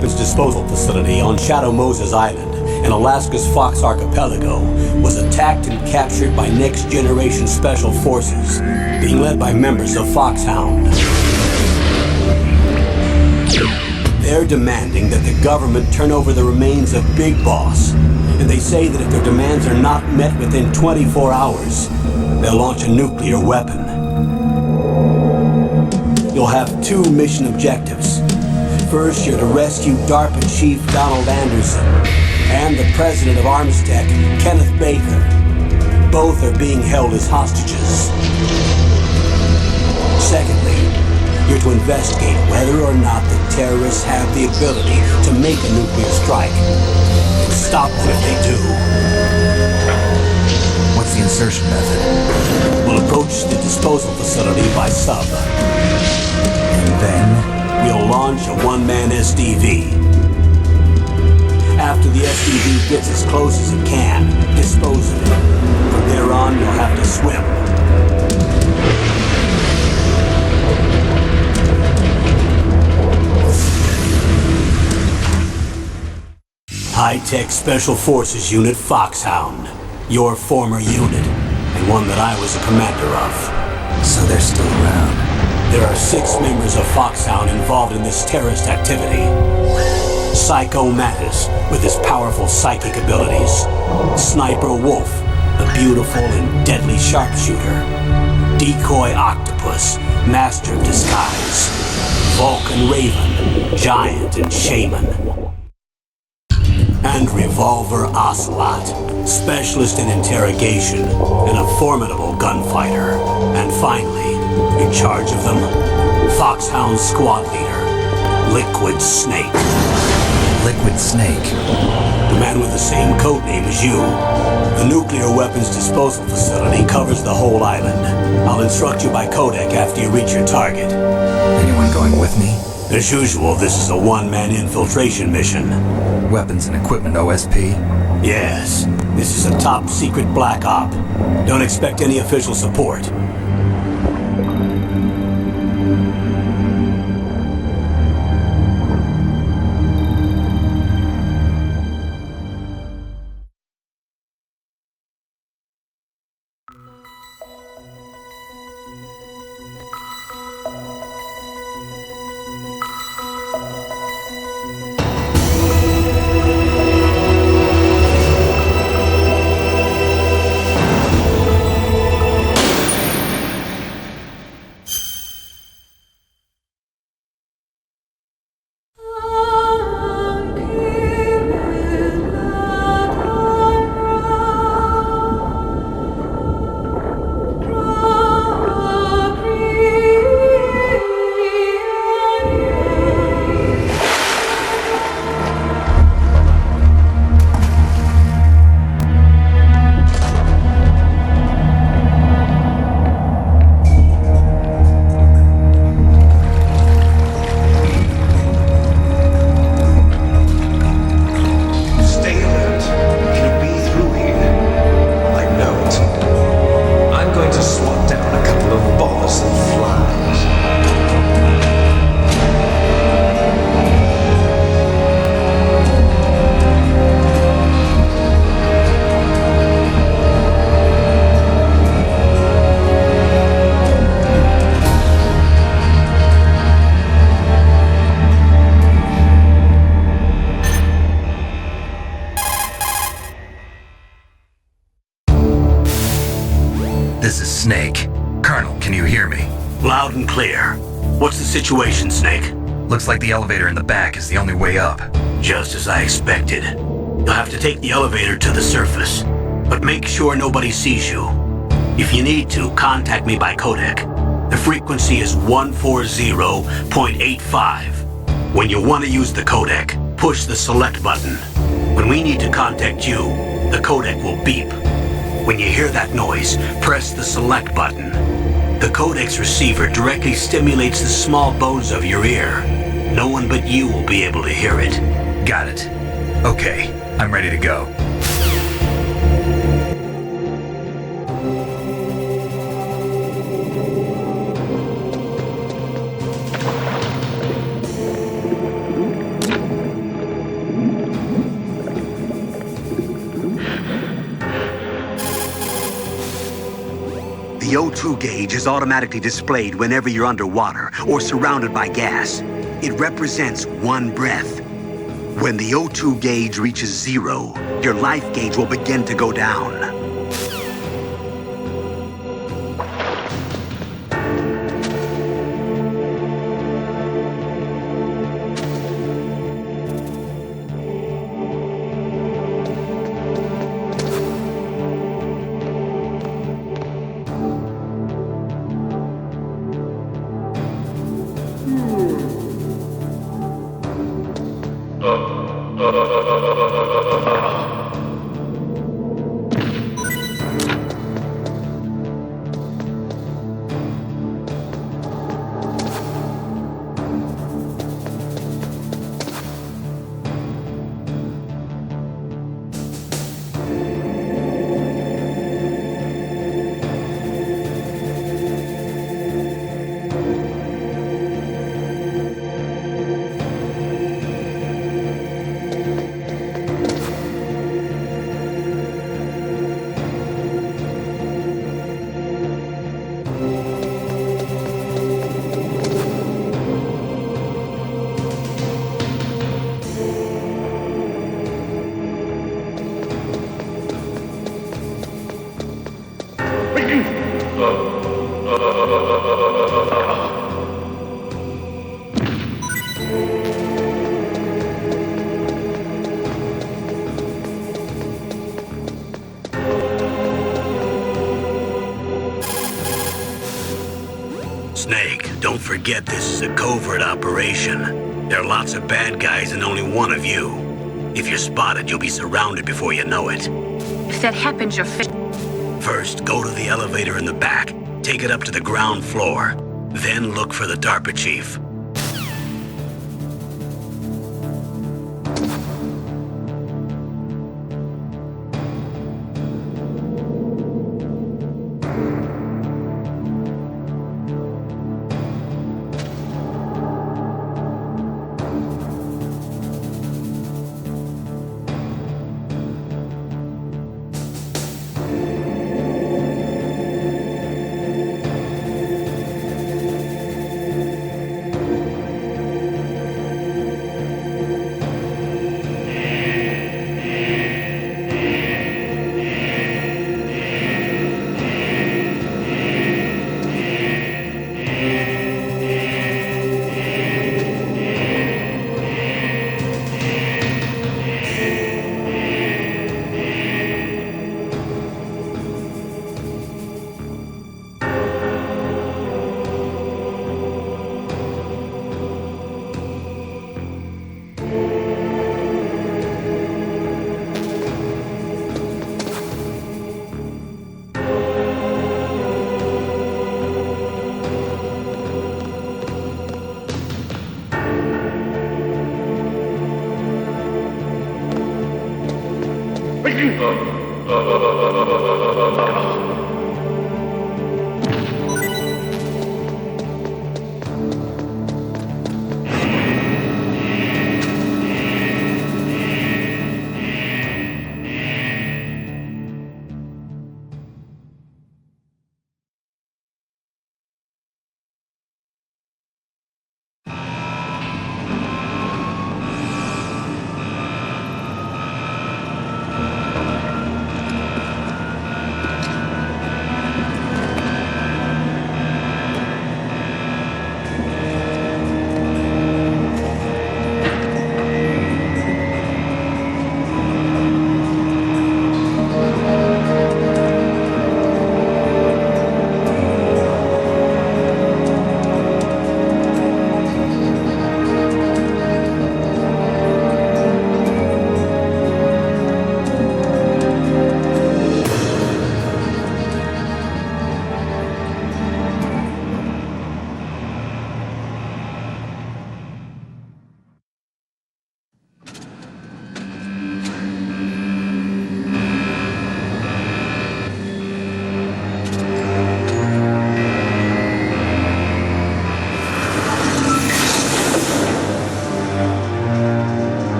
weapons disposal facility on Shadow Moses Island in Alaska's Fox Archipelago was attacked and captured by next-generation special forces, being led by members of Foxhound. They're demanding that the government turn over the remains of Big Boss, and they say that if their demands are not met within 24 hours, they'll launch a nuclear weapon. You'll have two mission objectives. First, you're to rescue DARPA Chief Donald Anderson and the president of Armstech, Kenneth Baker. Both are being held as hostages. Secondly, you're to investigate whether or not the terrorists have the ability to make a nuclear strike and stop them if they do. What's the insertion method? We'll approach the disposal facility by sub. And then? We'll launch a one-man SDV. After the SDV gets as close as it can, dispose of it. From there on, you'll have to swim. High-Tech Special Forces Unit Foxhound. Your former unit, and one that I was a commander of. So they're still around. There are 6 members of Foxhound involved in this terrorist activity. Psycho Mattis, with his powerful psychic abilities. Sniper Wolf, the beautiful and deadly sharpshooter. Decoy Octopus, master of disguise. Vulcan Raven, giant and shaman. And Revolver Ocelot, specialist in interrogation and a formidable gunfighter. And finally, in charge of them, Foxhound squad leader, Liquid Snake. Liquid Snake? The man with the same code name as you. The nuclear weapons disposal facility covers the whole island. I'll instruct you by codec after you reach your target. Anyone going with me? As usual, this is a one-man infiltration mission. Weapons and equipment OSP? Yes. This is a top-secret black op. Don't expect any official support. This is Snake. Colonel, can you hear me? Loud and clear. What's the situation, Snake? Looks like the elevator in the back is the only way up. Just as I expected. You'll have to take the elevator to the surface, but make sure nobody sees you. If you need to, contact me by codec. The frequency is 140.85. When you want to use the codec, push the select button. When we need to contact you, the codec will beep. When you hear that noise, press the select button. The codec's receiver directly stimulates the small bones of your ear. No one but you will be able to hear it. Got it. Okay, I'm ready to go. O2 gauge is automatically displayed whenever you're underwater or surrounded by gas. It represents one breath. When the O2 gauge reaches 0, your life gauge will begin to go down. Snake, don't forget this is a covert operation. There are lots of bad guys and only one of you. If you're spotted, you'll be surrounded before you know it. If that happens, you're First, go to the elevator in the back. Take it up to the ground floor. Then look for the DARPA chief.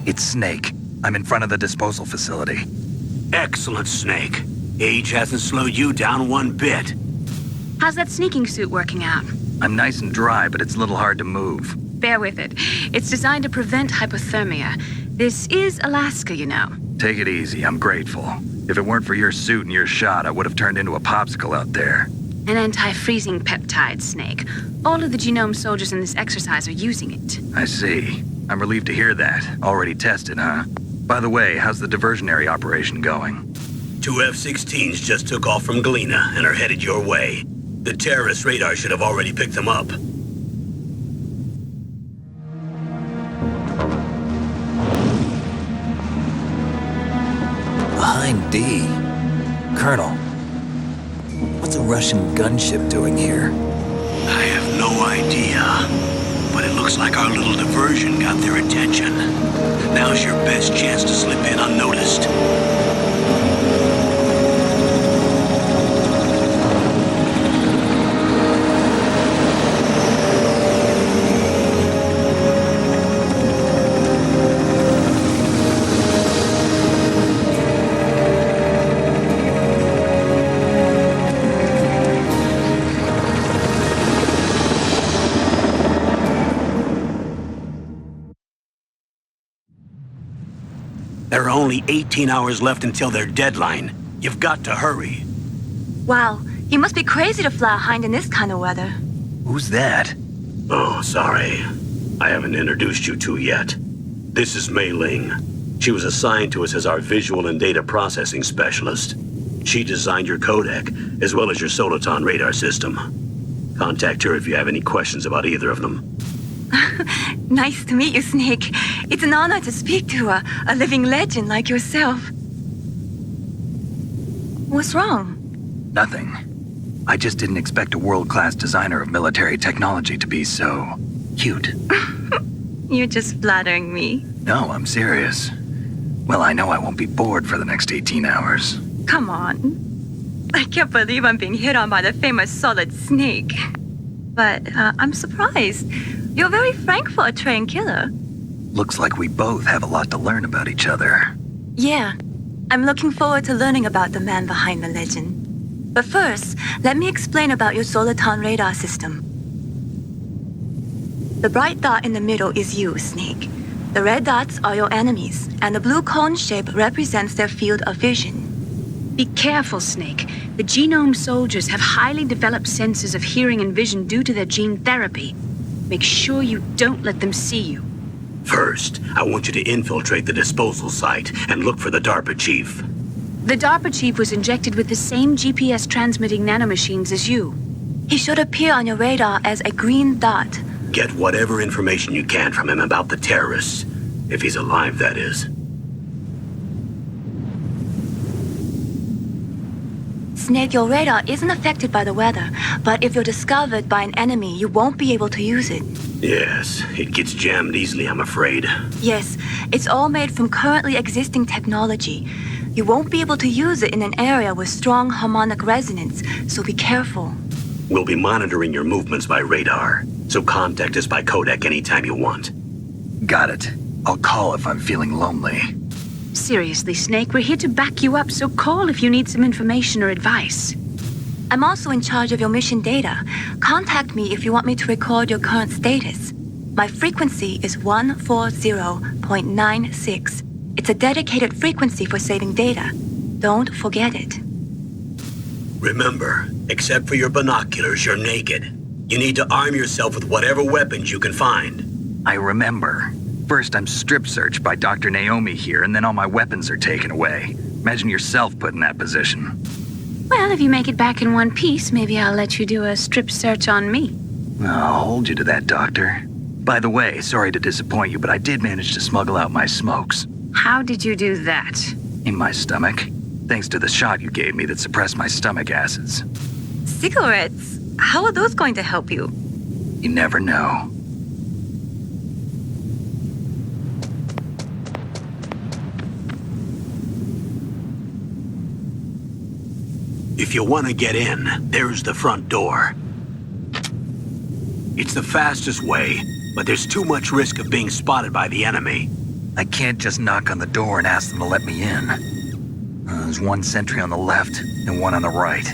It's Snake. I'm in front of the disposal facility. Excellent, Snake. Age hasn't slowed you down one bit. How's that sneaking suit working out? I'm nice and dry, but it's a little hard to move. Bear with it. It's designed to prevent hypothermia. This is Alaska, you know. Take it easy, I'm grateful. If it weren't for your suit and your shot, I would have turned into a popsicle out there. An anti-freezing peptide, Snake. All of the genome soldiers in this exercise are using it. I see. I'm relieved to hear that. Already tested, huh? By the way, how's the diversionary operation going? 2 F-16s just took off from Galena and are headed your way. The terrorist radar should have already picked them up. Behind D. Colonel, what's a Russian gunship doing here? I have no idea, but it looks like our little diversion got their attention. Now's your best chance to slip in unnoticed. There are only 18 hours left until their deadline. You've got to hurry. Wow, you must be crazy to fly a hind in this kind of weather. Who's that? Oh, sorry. I haven't introduced you to yet. This is Mei Ling. She was assigned to us as our visual and data processing specialist. She designed your codec, as well as your Soliton radar system. Contact her if you have any questions about either of them. Nice to meet you, Snake. It's an honor to speak to a living legend like yourself. What's wrong? Nothing. I just didn't expect a world-class designer of military technology to be so cute. You're just flattering me. No, I'm serious. Well, I know I won't be bored for the next 18 hours. Come on. I can't believe I'm being hit on by the famous Solid Snake. But I'm surprised. You're very frank for a trained killer. Looks like we both have a lot to learn about each other. Yeah, I'm looking forward to learning about the man behind the legend. But first, let me explain about your Soliton radar system. The bright dot in the middle is you, Snake. The red dots are your enemies, and the blue cone shape represents their field of vision. Be careful, Snake. The genome soldiers have highly developed senses of hearing and vision due to their gene therapy. Make sure you don't let them see you. First, I want you to infiltrate the disposal site and look for the DARPA chief. The DARPA chief was injected with the same GPS transmitting nanomachines as you. He should appear on your radar as a green dot. Get whatever information you can from him about the terrorists. If he's alive, that is. Snake, your radar isn't affected by the weather, but if you're discovered by an enemy, you won't be able to use it. Yes, it gets jammed easily, I'm afraid. Yes, it's all made from currently existing technology. You won't be able to use it in an area with strong harmonic resonance, so be careful. We'll be monitoring your movements by radar, so contact us by codec anytime you want. Got it. I'll call if I'm feeling lonely. Seriously, Snake, we're here to back you up, so call if you need some information or advice. I'm also in charge of your mission data. Contact me if you want me to record your current status. My frequency is 140.96. It's a dedicated frequency for saving data. Don't forget it. Remember, except for your binoculars, you're naked. You need to arm yourself with whatever weapons you can find. I remember. First, I'm strip searched by Dr. Naomi here, and then all my weapons are taken away. Imagine yourself put in that position. Well, if you make it back in one piece, maybe I'll let you do a strip search on me. I'll hold you to that, Doctor. By the way, sorry to disappoint you, but I did manage to smuggle out my smokes. How did you do that? In my stomach. Thanks to the shot you gave me that suppressed my stomach acids. Cigarettes? How are those going to help you? You never know. If you want to get in, there's the front door. It's the fastest way, but there's too much risk of being spotted by the enemy. I can't just knock on the door and ask them to let me in. There's one sentry on the left and one on the right.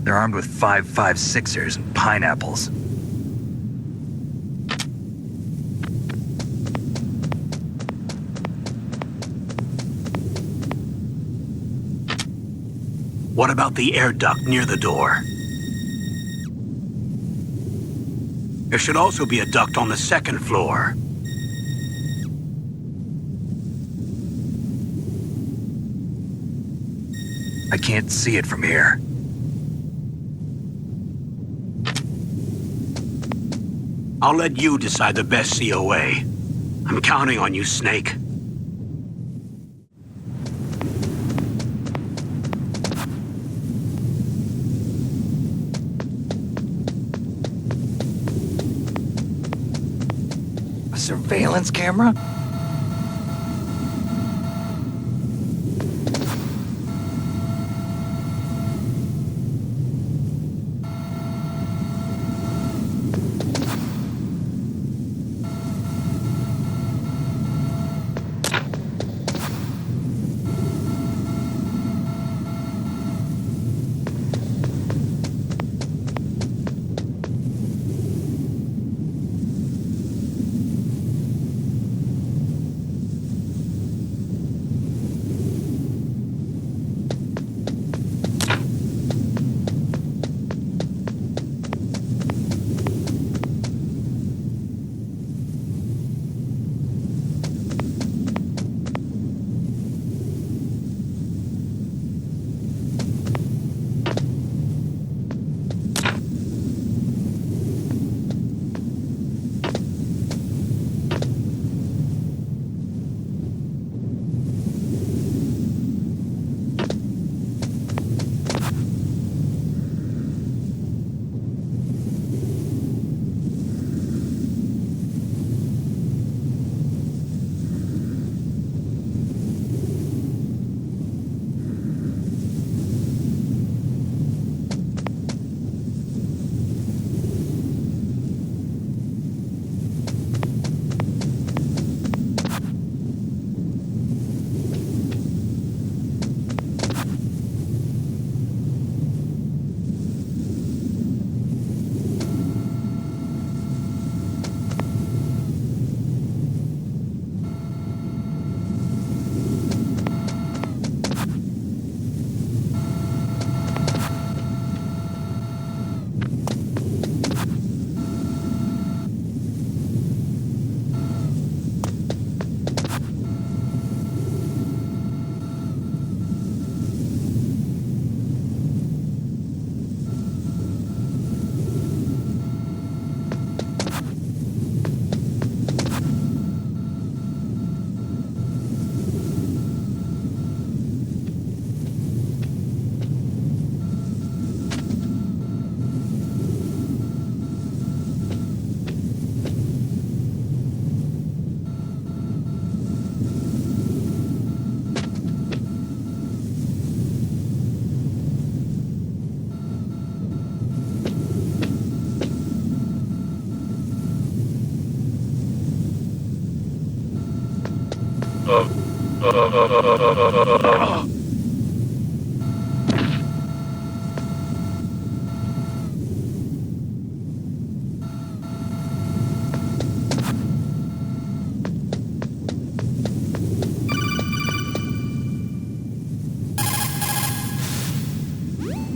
They're armed with 5.56ers and pineapples. What about the air duct near the door? There should also be a duct on the second floor. I can't see it from here. I'll let you decide the best COA. I'm counting on you, Snake. A surveillance camera?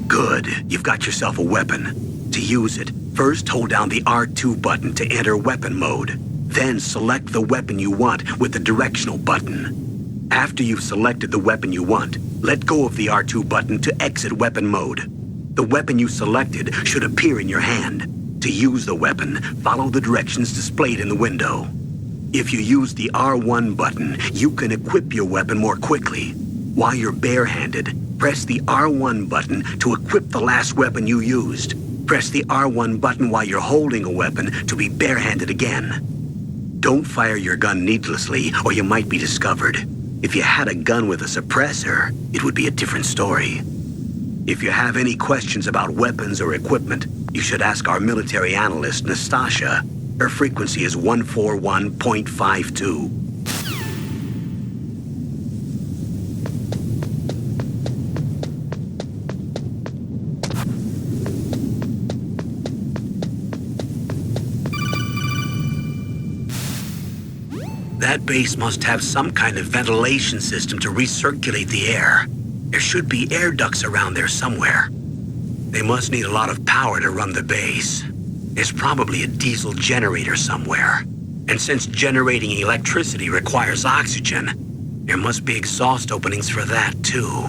Good. You've got yourself a weapon. To use it, first hold down the R2 button to enter weapon mode. Then select the weapon you want with the directional button. After you've selected the weapon you want, let go of the R2 button to exit weapon mode. The weapon you selected should appear in your hand. To use the weapon, follow the directions displayed in the window. If you use the R1 button, you can equip your weapon more quickly. While you're barehanded, press the R1 button to equip the last weapon you used. Press the R1 button while you're holding a weapon to be barehanded again. Don't fire your gun needlessly, or you might be discovered. If you had a gun with a suppressor, it would be a different story. If you have any questions about weapons or equipment, you should ask our military analyst, Nastasha. Her frequency is 141.52. That base must have some kind of ventilation system to recirculate the air. There should be air ducts around there somewhere. They must need a lot of power to run the base. There's probably a diesel generator somewhere. And since generating electricity requires oxygen, there must be exhaust openings for that too.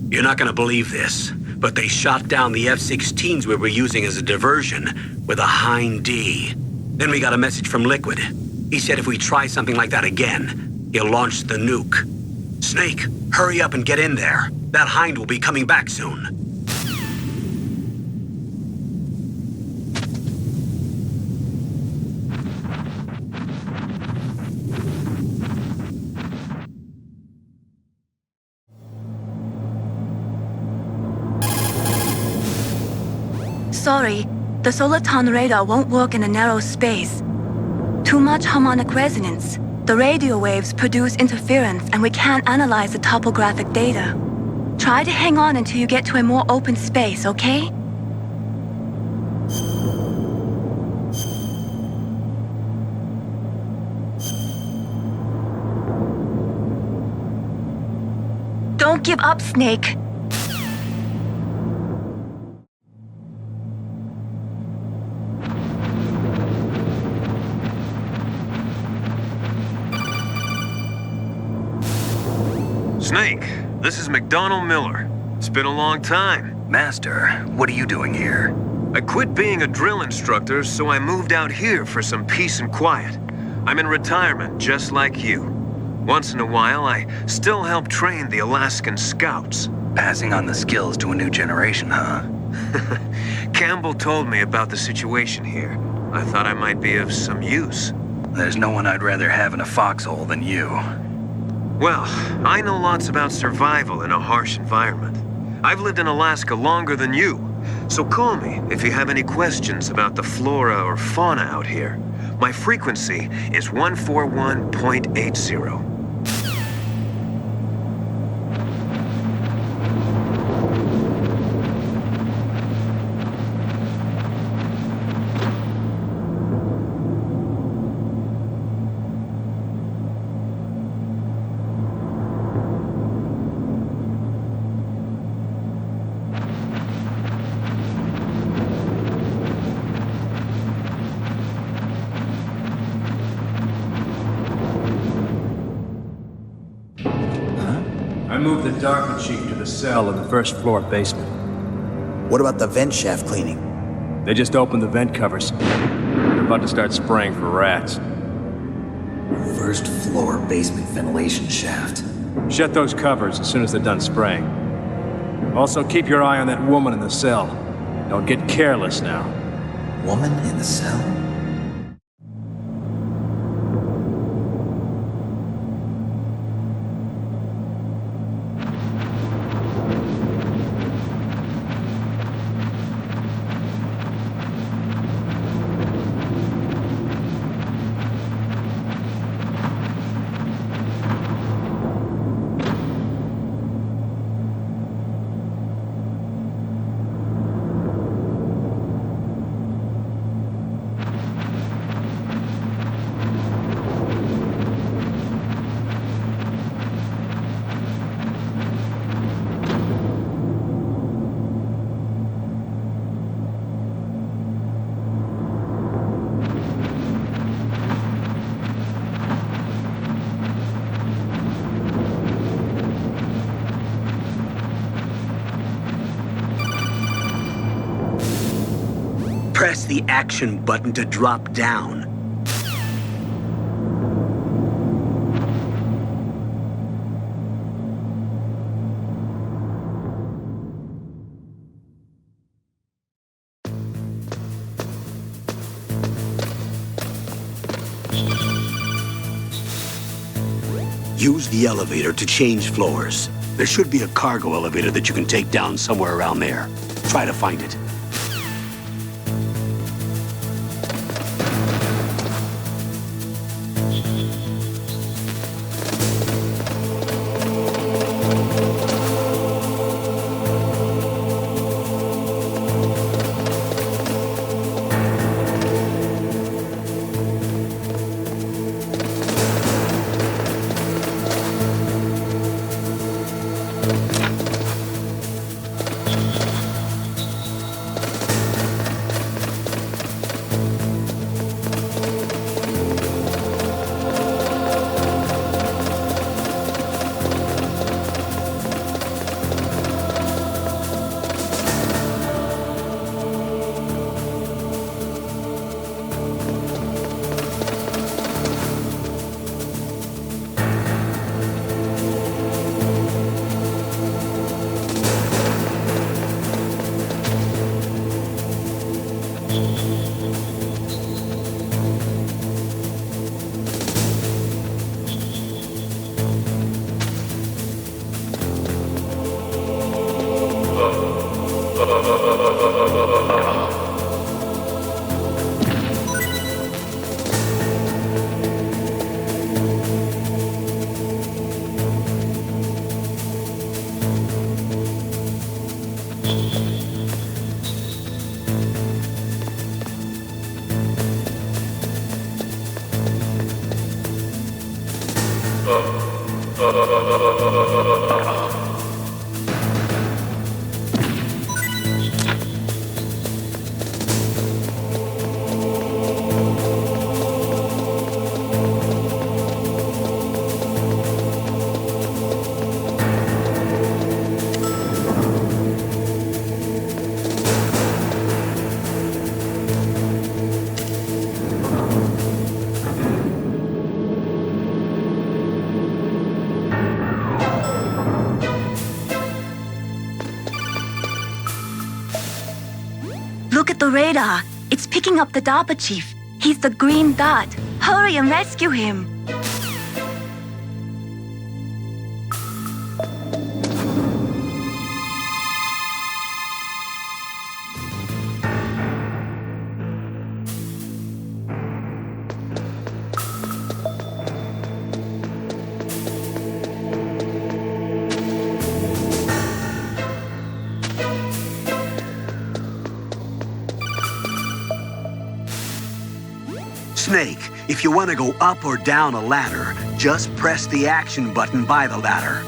You're not gonna believe this, but they shot down the F-16s we were using as a diversion with a Hind D. Then we got a message from Liquid. He said if we try something like that again, he'll launch the nuke. Snake, hurry up and get in there. That Hind will be coming back soon. Sorry, the Soliton radar won't work in a narrow space. Too much harmonic resonance. The radio waves produce interference and we can't analyze the topographic data. Try to hang on until you get to a more open space, okay? Don't give up, Snake. Snake, this is McDonald Miller. It's been a long time. Master, what are you doing here? I quit being a drill instructor, so I moved out here for some peace and quiet. I'm in retirement, just like you. Once in a while, I still help train the Alaskan scouts. Passing on the skills to a new generation, huh? Campbell told me about the situation here. I thought I might be of some use. There's no one I'd rather have in a foxhole than you. Well, I know lots about survival in a harsh environment. I've lived in Alaska longer than you, so call me if you have any questions about the flora or fauna out here. My frequency is 141.80. I moved the Darker Chief to the cell in the first floor basement. What about the vent shaft cleaning? They just opened the vent covers. They're about to start spraying for rats. First floor basement ventilation shaft. Shut those covers as soon as they're done spraying. Also, keep your eye on that woman in the cell. Don't get careless now. Woman in the cell? Press the action button to drop down. Use the elevator to change floors. There should be a cargo elevator that you can take down somewhere around there. Try to find it. Look at the radar. It's picking up the DARPA chief. He's the green dot. Hurry and rescue him. Snake, if you want to go up or down a ladder, just press the action button by the ladder.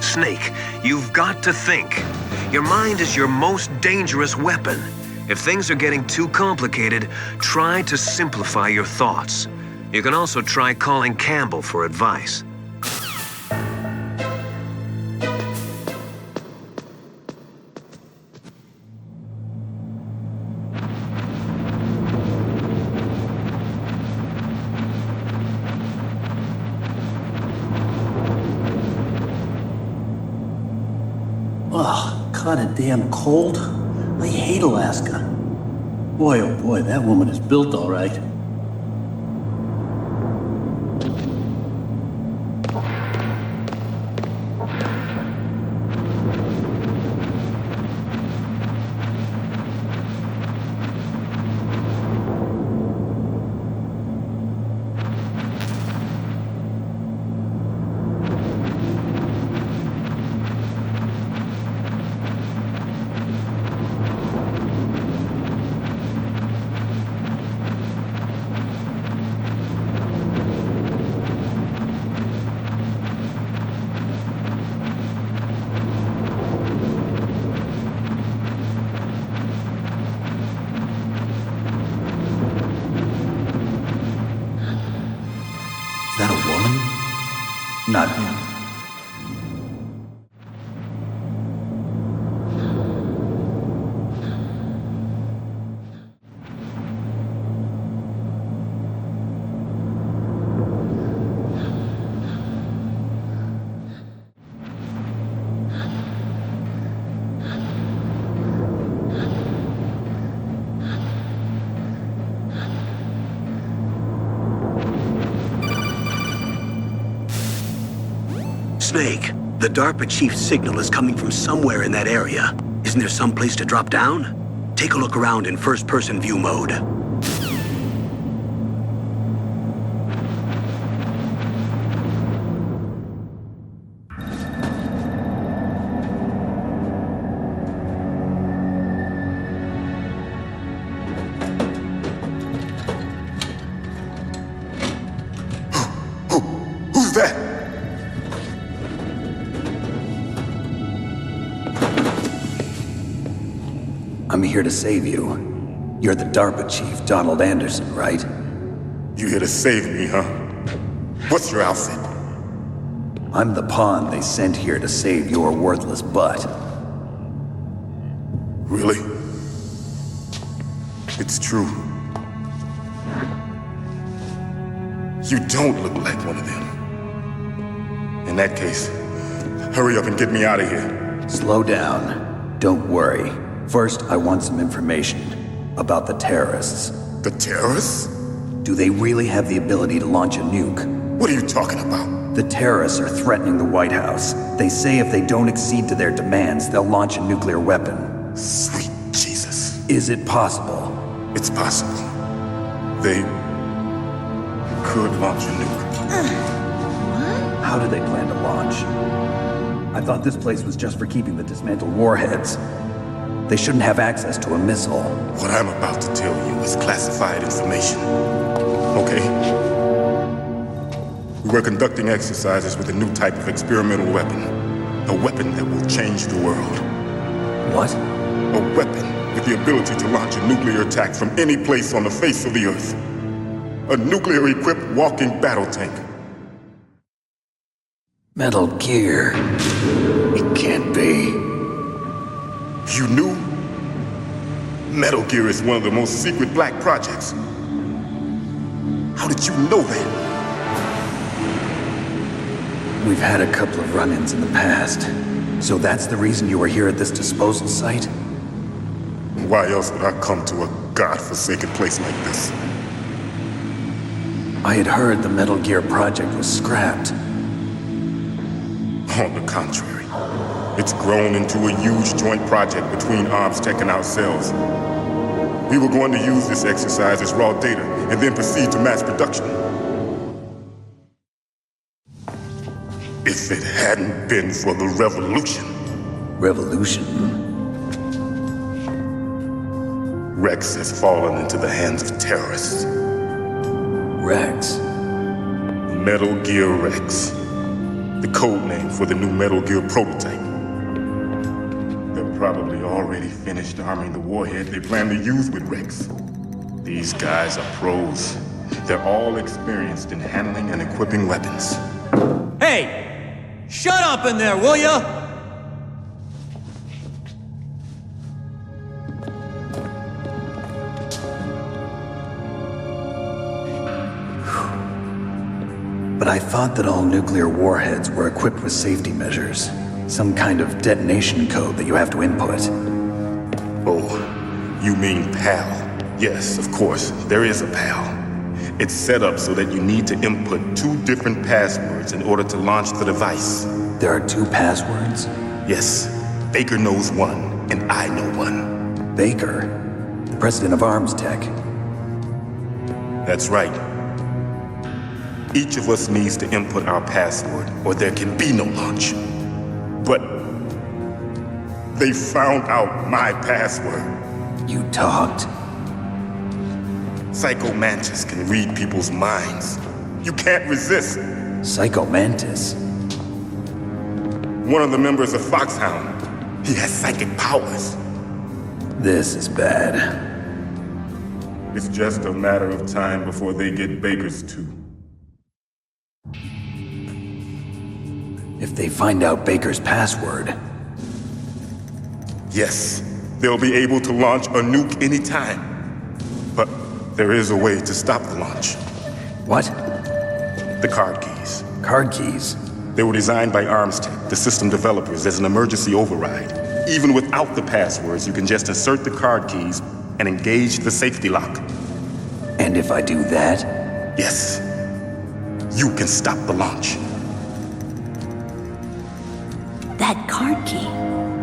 Snake, you've got to think. Your mind is your most dangerous weapon. If things are getting too complicated, try to simplify your thoughts. You can also try calling Campbell for advice. Ugh, kinda damn cold. I hate Alaska. Boy, oh boy, that woman is built all right. Is that a woman? Not him. Snake, the DARPA chief's signal is coming from somewhere in that area. Isn't there some place to drop down? Take a look around in first-person view mode. Who's that? I'm here to save you. You're the DARPA chief, Donald Anderson, right? You here to save me, huh? What's your outfit? I'm the pawn they sent here to save your worthless butt. Really? It's true. You don't look like one of them. In that case, hurry up and get me out of here. Slow down. Don't worry. First, I want some information about the terrorists. The terrorists? Do they really have the ability to launch a nuke? What are you talking about? The terrorists are threatening the White House. They say if they don't accede to their demands, they'll launch a nuclear weapon. Sweet Jesus. Is it possible? It's possible. They could launch a nuke. How do they plan to launch? I thought this place was just for keeping the dismantled warheads. They shouldn't have access to a missile. What I'm about to tell you is classified information. Okay? We were conducting exercises with a new type of experimental weapon. A weapon that will change the world. What? A weapon with the ability to launch a nuclear attack from any place on the face of the Earth. A nuclear-equipped walking battle tank. Metal Gear. It can't be. You knew? Metal Gear is one of the most secret black projects. How did you know that? We've had a couple of run-ins in the past. So that's the reason you were here at this disposal site? Why else would I come to a godforsaken place like this? I had heard the Metal Gear project was scrapped. On the contrary. It's grown into a huge joint project between Arms Tech and ourselves. We were going to use this exercise as raw data and then proceed to mass production. If it hadn't been for the revolution. Revolution? Rex has fallen into the hands of terrorists. Rex? Metal Gear Rex. The code name for the new Metal Gear prototype. They're probably already finished arming the warhead they plan to use with Rex. These guys are pros. They're all experienced in handling and equipping weapons. Hey! Shut up in there, will ya? But I thought that all nuclear warheads were equipped with safety measures. Some kind of detonation code that you have to input. Oh, you mean PAL? Yes, of course, there is a PAL. It's set up so that you need to input 2 different passwords in order to launch the device. There are 2 passwords? Yes, Baker knows one, and I know one. Baker? The president of Arms Tech? That's right. Each of us needs to input our password, or there can be no launch. But they found out my password. You talked? Psycho Mantis can read people's minds. You can't resist. Psycho Mantis? One of the members of Foxhound. He has psychic powers. This is bad. It's just a matter of time before they get Baker's too. If they find out Baker's password... Yes, they'll be able to launch a nuke anytime. But there is a way to stop the launch. What? The card keys. Card keys? They were designed by Arms Tech, the system developers, as an emergency override. Even without the passwords, you can just insert the card keys and engage the safety lock. And if I do that? Yes. You can stop the launch. That card key.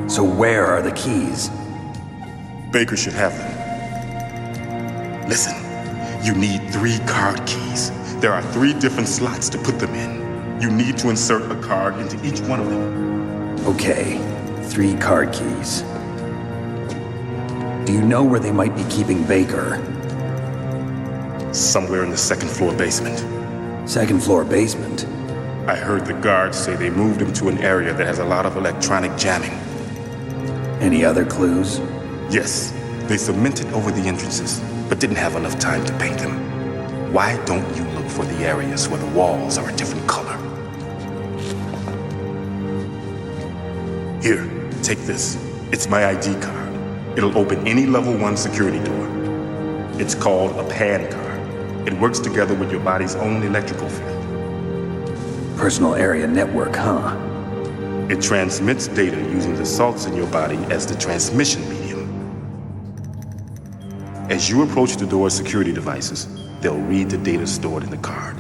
So where are the keys? Baker should have them. Listen, you need 3 card keys. There are 3 different slots to put them in. You need to insert a card into each one of them. Okay, 3 card keys. Do you know where they might be keeping Baker? Somewhere in the 2nd floor basement. 2nd floor basement? I heard the guards say they moved him to an area that has a lot of electronic jamming. Any other clues? Yes, they cemented over the entrances, but didn't have enough time to paint them. Why don't you look for the areas where the walls are a different color? Here, take this. It's my ID card. It'll open any level 1 security door. It's called a PAN card. It works together with your body's own electrical field. Personal area network, huh? It transmits data using the salts in your body as the transmission medium. As you approach the door's security devices, they'll read the data stored in the card.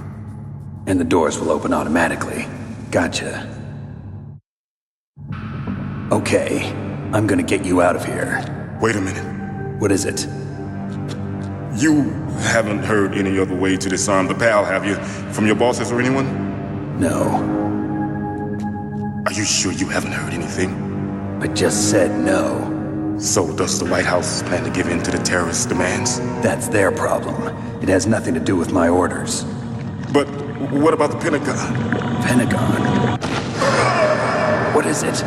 And the doors will open automatically. Gotcha. Okay, I'm gonna get you out of here. Wait a minute. What is it? You haven't heard any other way to disarm the PAL, have you? From your bosses or anyone? No. Are you sure you haven't heard anything? I just said no. So does the White House plan to give in to the terrorists' demands? That's their problem. It has nothing to do with my orders. But what about the Pentagon? Pentagon? What is it?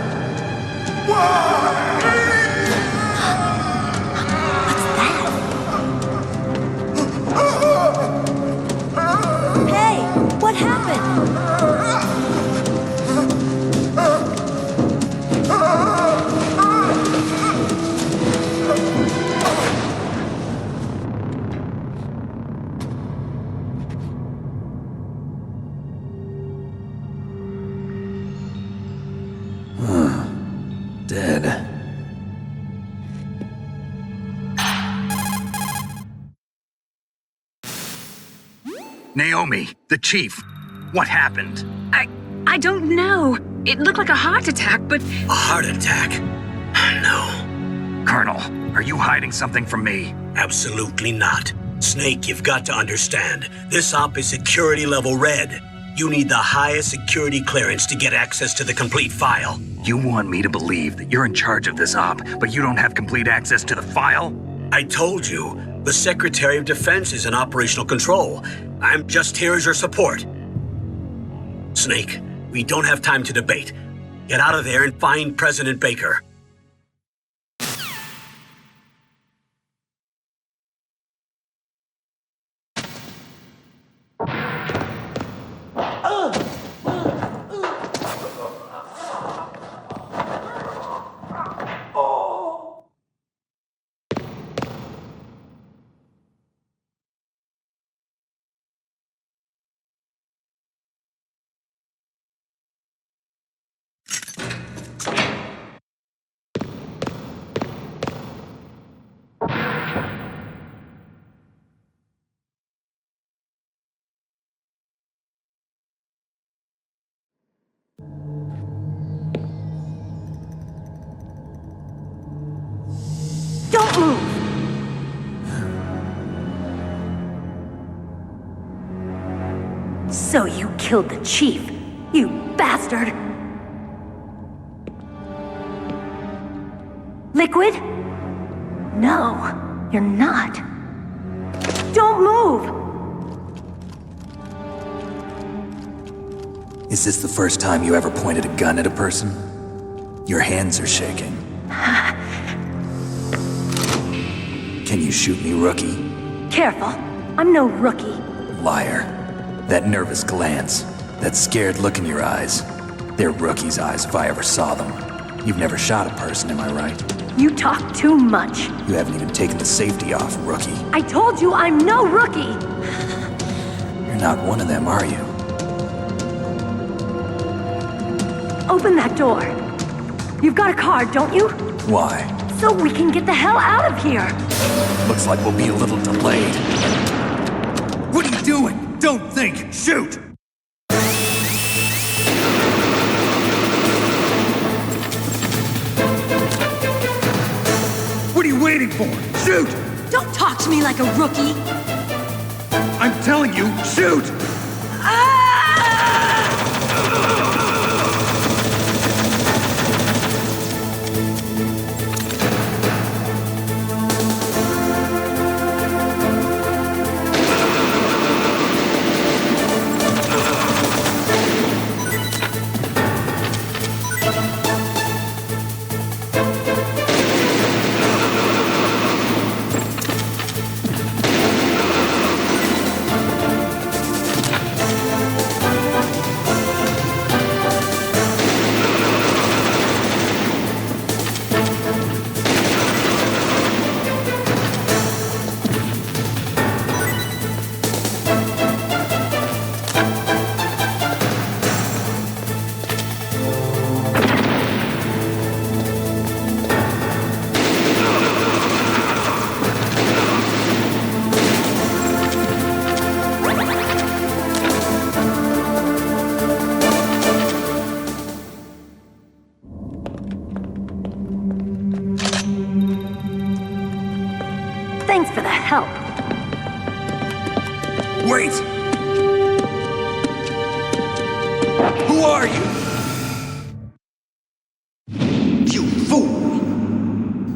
Hey, what happened? Dead. Naomi, the chief. What happened? I don't know. It looked like a heart attack, but... A heart attack? No, Colonel, are you hiding something from me? absolutely not. Snake, you've got to understand. This op is security level red. You need the highest security clearance to get access to the complete file. You want me to believe that you're in charge of this op, but you don't have complete access to the file? I told you, the Secretary of Defense is in operational control. I'm just here as your support. Snake, we don't have time to debate. Get out of there and find President Baker. Don't move! So you killed the chief, you bastard! Liquid? No, you're not. Don't move! Is this the first time you ever pointed a gun at a person? Your hands are shaking. Can you shoot me, rookie? Careful, I'm no rookie. Liar. That nervous glance, that scared look in your eyes. They're rookie's eyes if I ever saw them. You've never shot a person, am I right? You talk too much. You haven't even taken the safety off, rookie. I told you I'm no rookie! You're not one of them, are you? Open that door. You've got a card, don't you? Why? So we can get the hell out of here! Looks like we'll be a little delayed. What are you doing? Don't think! Shoot! What are you waiting for? Shoot! Don't talk to me like a rookie! I'm telling you, shoot! Thanks for the help. Wait! Who are you? You fool!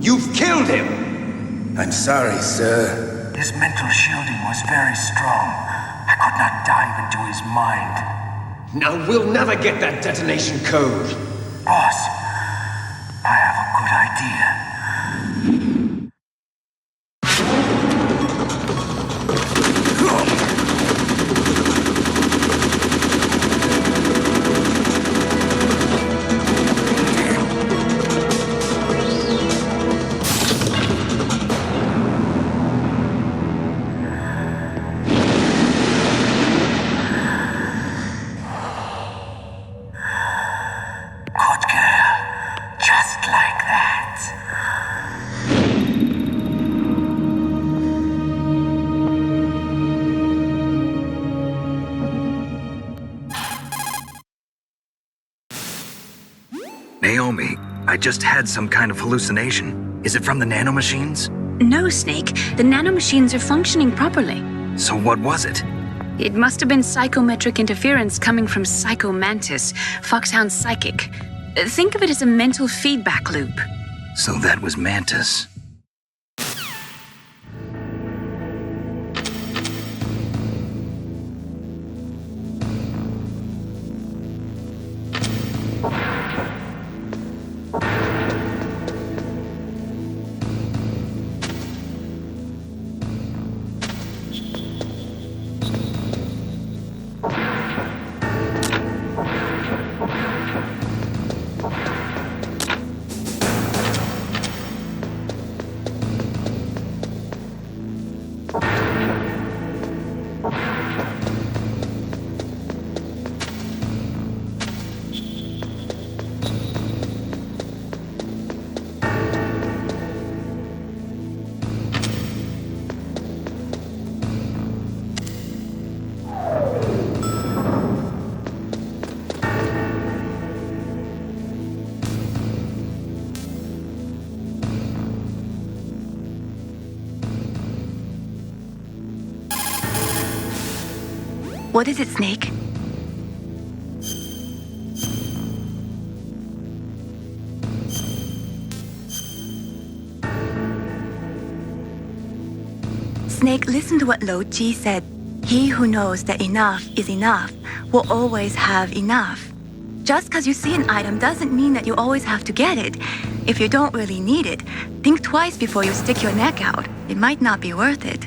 You've killed him! I'm sorry, sir. His mental shielding was very strong. I could not dive into his mind. Now we'll never get that detonation code. Boss, I have a good idea. Naomi, I just had some kind of hallucination. Is it from the nanomachines? No, Snake. The nanomachines are functioning properly. So what was it? It must have been psychometric interference coming from Psycho Mantis, Foxhound's psychic. Think of it as a mental feedback loop. So that was Mantis. What is it, Snake? Snake, listen to what Lo Ji said. He who knows that enough is enough will always have enough. Just because you see an item doesn't mean that you always have to get it. If you don't really need it, think twice before you stick your neck out. It might not be worth it.